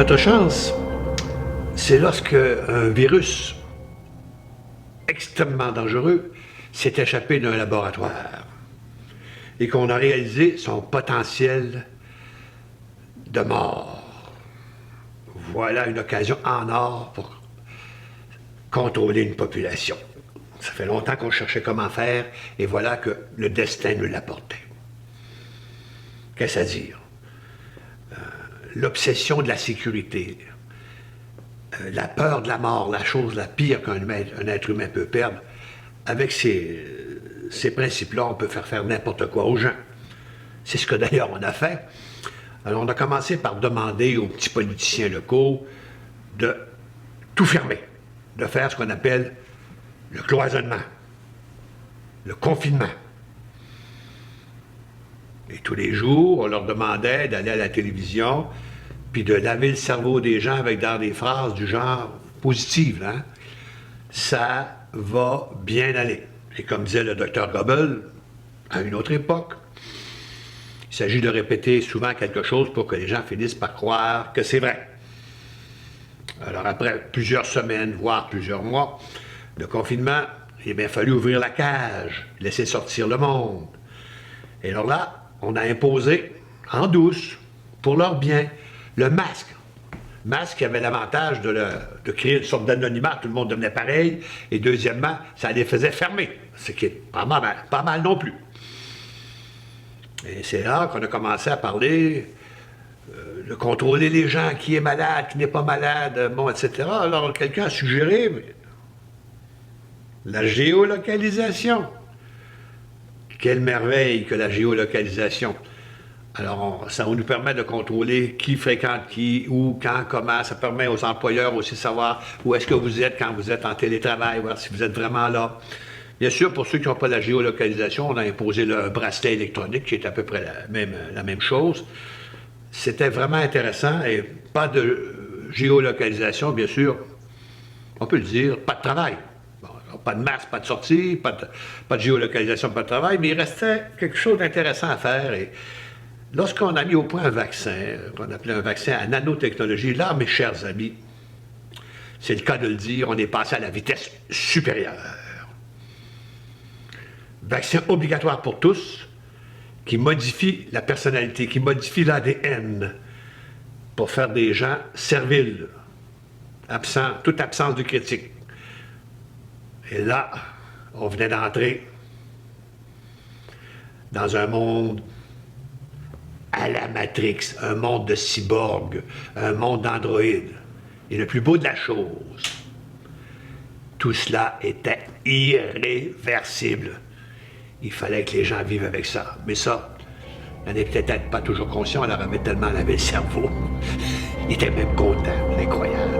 Notre chance, c'est lorsque un virus extrêmement dangereux s'est échappé d'un laboratoire et qu'on a réalisé son potentiel de mort. Voilà une occasion en or pour contrôler une population. Ça fait longtemps qu'on cherchait comment faire et voilà que le destin nous l'apportait. Qu'est-ce à dire? L'obsession de la sécurité, la peur de la mort, la chose la pire qu'un être humain peut perdre, avec ces principes-là, on peut faire n'importe quoi aux gens. C'est ce que d'ailleurs on a fait. Alors on a commencé par demander aux petits politiciens locaux de tout fermer, de faire ce qu'on appelle le cloisonnement, le confinement. Et tous les jours, on leur demandait d'aller à la télévision, puis de laver le cerveau des gens avec dans des phrases du genre positives. Hein? Ça va bien aller. Et comme disait le docteur Goebbels, à une autre époque, il s'agit de répéter souvent quelque chose pour que les gens finissent par croire que c'est vrai. Alors après plusieurs semaines, voire plusieurs mois de confinement, il a bien fallu ouvrir la cage, laisser sortir le monde. Et alors là, on a imposé, en douce, pour leur bien, le masque. Masque qui avait l'avantage de créer une sorte d'anonymat, tout le monde devenait pareil, et deuxièmement, ça les faisait fermer, ce qui est pas mal non plus. Et c'est là qu'on a commencé à parler de contrôler les gens, qui est malade, qui n'est pas malade, bon, etc. Alors quelqu'un a suggéré la géolocalisation. Quelle merveille que la géolocalisation. Alors, ça nous permet de contrôler qui fréquente qui, où, quand, comment. Ça permet aux employeurs aussi de savoir où est-ce que vous êtes quand vous êtes en télétravail, voir si vous êtes vraiment là. Bien sûr, pour ceux qui n'ont pas la géolocalisation, on a imposé le bracelet électronique, qui est à peu près la même chose. C'était vraiment intéressant et pas de géolocalisation, bien sûr, on peut le dire, pas de travail. Pas de masque, pas de sortie, pas de géolocalisation, pas de travail, mais il restait quelque chose d'intéressant à faire. Et lorsqu'on a mis au point un vaccin, qu'on appelait un vaccin à nanotechnologie, là, mes chers amis, c'est le cas de le dire, on est passé à la vitesse supérieure. Vaccin obligatoire pour tous, qui modifie la personnalité, qui modifie l'ADN pour faire des gens serviles, absents, toute absence de critique. Et là, on venait d'entrer dans un monde à la Matrix, un monde de cyborgs, un monde d'androïdes. Et le plus beau de la chose, tout cela était irréversible. Il fallait que les gens vivent avec ça. Mais ça, on n'est peut-être pas toujours conscient, on leur avait tellement lavé le cerveau. Ils étaient même contents, incroyable.